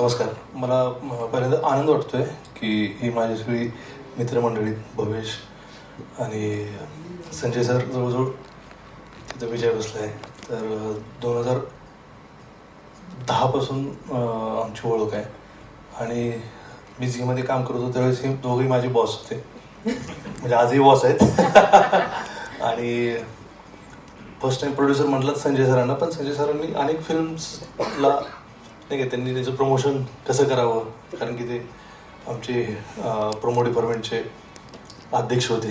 नमस्कार. मला पहिल्यांदा आनंद वाटतोय की ही माझी सगळी मित्रमंडळी भवेश आणि संजय सर जवळजवळ तिथं विजय बसला आहे. तर 2010पासून आमची ओळख आहे आणि मी झीमध्ये काम करत होतो त्यावेळेस हे दोघंही माझे बॉस होते, म्हणजे आजही बॉस आहेत. आणि फर्स्ट टाइम प्रोड्युसर म्हटलं संजय सरांना, पण संजय सरांनी अनेक फिल्म्सला नाही का त्यांनी त्याचं प्रमोशन कसं करावं, कारण की ते आमचे प्रमो डिपार्टमेंटचे अध्यक्ष होते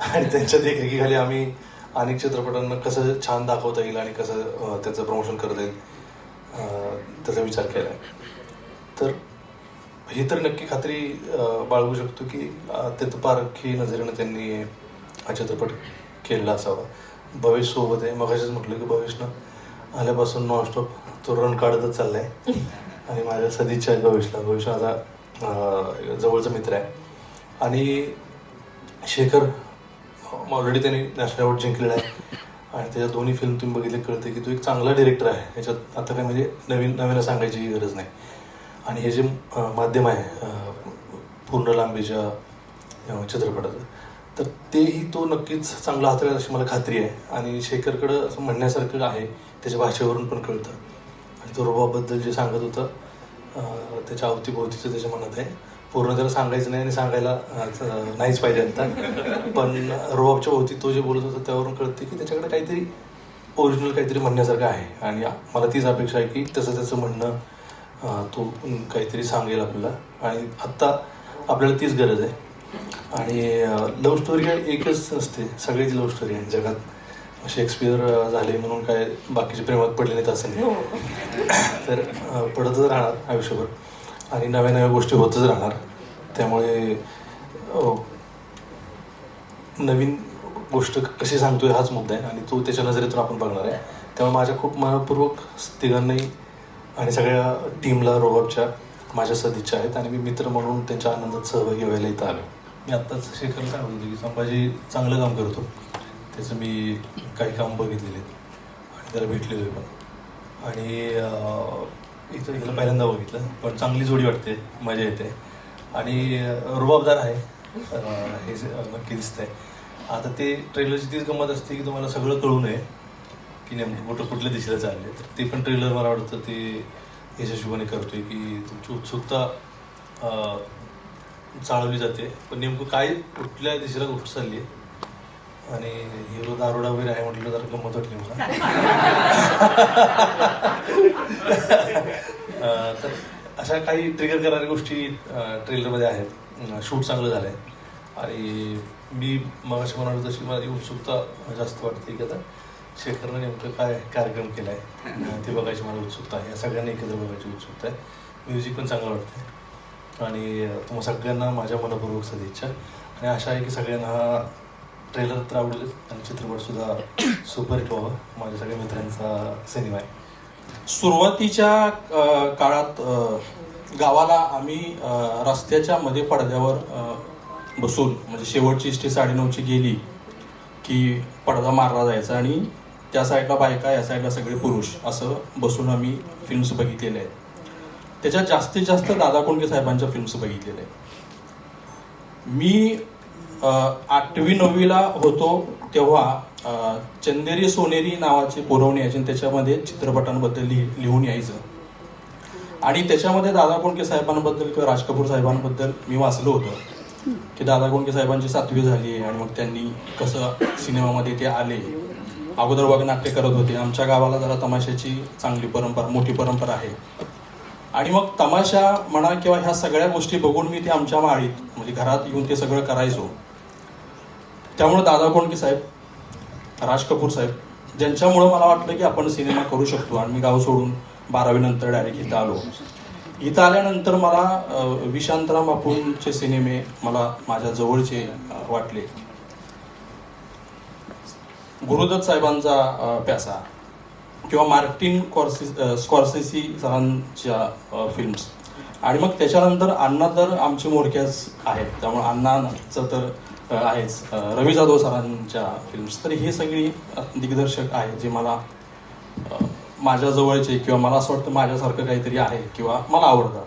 आणि त्यांच्या देखरेखीखाली आम्ही अनेक चित्रपटांना कसं छान दाखवता येईल आणि कसं त्याचं प्रमोशन करता येईल त्याचा विचार केला आहे. तर ही तर नक्की खात्री बाळगू शकतो की पारखी नजरेनं त्यांनी हा चित्रपट केलेला असावा. भवेश सोबत आहे. मगाशीच म्हटलं की भवेशनं आल्यापासून नॉनस्टॉप तो रन काढतच चालला आहे आणि माझ्या सदिच्छा आहे भवेशला. भवेश माझा जवळचा मित्र आहे आणि शेखर ऑलरेडी त्याने नॅशनल अवॉर्ड जिंकलेला आहे आणि त्याच्या दोन्ही फिल्म तुम्ही बघितले कळते की तो एक चांगला डिरेक्टर आहे. याच्यात आता काय म्हणजे नवीन सांगायची गरज नाही. आणि हे जे माध्यम आहे पूर्ण लांबीच्या चित्रपटाचं, तर तेही तो नक्कीच चांगला हाताळेल अशी मला खात्री आहे. आणि शेखरकडं असं म्हणण्यासारखं आहे, त्याच्या भाषेवरून पण कळतं. आणि तो रुबाबद्दल जे सांगत होतं त्याच्या अवतीभोवतीचं त्याच्या मनात आहे. पूर्ण त्याला सांगायचं नाही आणि सांगायला नाहीच पाहिजे आता, पण रुबाबच्या भोवती तो जे बोलत होता त्यावरून कळते की त्याच्याकडे काहीतरी ओरिजिनल काहीतरी म्हणण्यासारखं आहे. आणि मला तीच अपेक्षा आहे की त्याचं म्हणणं तो काहीतरी सांगेल आपल्याला. आणि आत्ता आपल्याला तीच गरज आहे. आणि लव्ह स्टोरी काय एकच नसते, सगळीच लव्ह स्टोरी आहे जगात. शेक्सपियर झाले म्हणून काय बाकीचे प्रेमात पडले नाहीत असं नाही. तर पडतच राहणार आयुष्यभर आणि नव्या नव्या गोष्टी होतच राहणार. त्यामुळे नवीन गोष्ट कशी सांगतोय हाच मुद्दा आहे आणि तो त्याच्या नजरेतून आपण बघणार आहे. त्यामुळे माझ्या खूप मनपूर्वक तिघांनाही आणि सगळ्या टीमला रोबाबच्या माझ्या सदिच्छा आहेत आणि मी मित्र म्हणून त्यांच्या आनंदात सहभागी व्हायला इथं आलो. मी आत्ताच शेखर काय बोलतो की संभाजी चांगलं काम करतो, त्याचं मी काही काम बघितलेले आणि त्याला भेटलेलो आहे पण. आणि इथं हिला पहिल्यांदा बघितलं, पण चांगली जोडी वाटते, मजा येते आणि रुबाबदार आहे हे नक्की दिसतंय. आता ते ट्रेलरची तीच गंमत असते की तुम्हाला सगळं कळू नये की नेमकं कुठल्या दिशेला चालले. तर ते पण ट्रेलर मला वाटतं ते यशस्वीपणे करतोय की तुमची उत्सुकता चालवली जाते, पण नेमकं काय कुठल्या दिशेला गोष्ट चालली आहे. आणि हिरो दारोडा वगैरे आहे म्हटलं जरा गंमत वाटली मला. तर अशा काही ट्रिगर करणाऱ्या गोष्टी ट्रेलरमध्ये आहेत. शूट चांगलं झालं आहे आणि मी मगाशी म्हणालो तशी माझी उत्सुकता जास्त वाटते की आता शेखरनं नेमकं काय कार्यक्रम केला आहे ते बघायची मला उत्सुकता आहे. या सगळ्यांना एकत्र बघायची उत्सुकता आहे. म्युझिक पण चांगलं वाटतं आणि तुम्हा सगळ्यांना माझ्या मनपूर्वक सदिच्छा. आणि आशा आहे की सगळ्यांना हा ट्रेलर तर आवडेल आणि चित्रपटसुद्धा सुपरहिट व्हावा. माझ्या सगळ्या मित्रांचा सिनेमा आहे. सुरुवातीच्या काळात गावाला आम्ही रस्त्याच्या मध्ये पडद्यावर बसून, म्हणजे शेवटची इष्टी 9:30ची गेली की पडदा मारला जायचा आणि त्या साईडला बायका, या साईडला सगळे पुरुष, असं बसून आम्ही फिल्म्स बघितलेल्या आहेत. त्याच्यात जास्तीत जास्त दादा कोंडके साहेबांच्या फिल्म्स बघितलेल्या आहेत. मी 8वी-9वीला होतो तेव्हा चंदेरी सोनेरी नावाची पुरवणी यायची आणि त्याच्यामध्ये चित्रपटांबद्दल लिहून यायचं. आणि त्याच्यामध्ये दादा कोंडके साहेबांबद्दल किंवा राज कपूर साहेबांबद्दल मी वाचलं होतं की दादा कोंडके साहेबांची 7वी झाली आणि मग त्यांनी कसं सिनेमामध्ये ते आले. अगोदर वगनाट्य करत होते. आमच्या गावाला जरा तमाशाची चांगली परंपरा, मोठी परंपरा आहे. आणि मग तमाशा म्हणा किंवा ह्या सगळ्या गोष्टी बघून मी ते आमच्या माळीत, म्हणजे घरात येऊन ते सगळं करायचो. त्यामुळे दादा कोंडके साहेब, राज कपूर साहेब, ज्यांच्यामुळं मला वाटलं की आपण सिनेमा करू शकतो. आणि मी गाव सोडून 12वी नंतर डायरेक्ट इथं आलो. इथं आल्यानंतर मला विशांतराम बापूंचे सिनेमे मला माझ्या जवळचे वाटले. गुरुदत्त साहेबांचा प्यासा किंवा मार्टिन स्कॉर्सेसी सरांच्या फिल्म्स. आणि मग त्याच्यानंतर अण्णा तर आमचे मोडक्याच आहेत, त्यामुळे अण्णांचं तर आहेच. रवी जाधव सरांच्या फिल्म्स. तर हे सगळी दिग्दर्शक आहेत जे मला माझ्या जवळचे किंवा मला असं वाटतं माझ्यासारखं काहीतरी आहे किंवा मला आवडतं.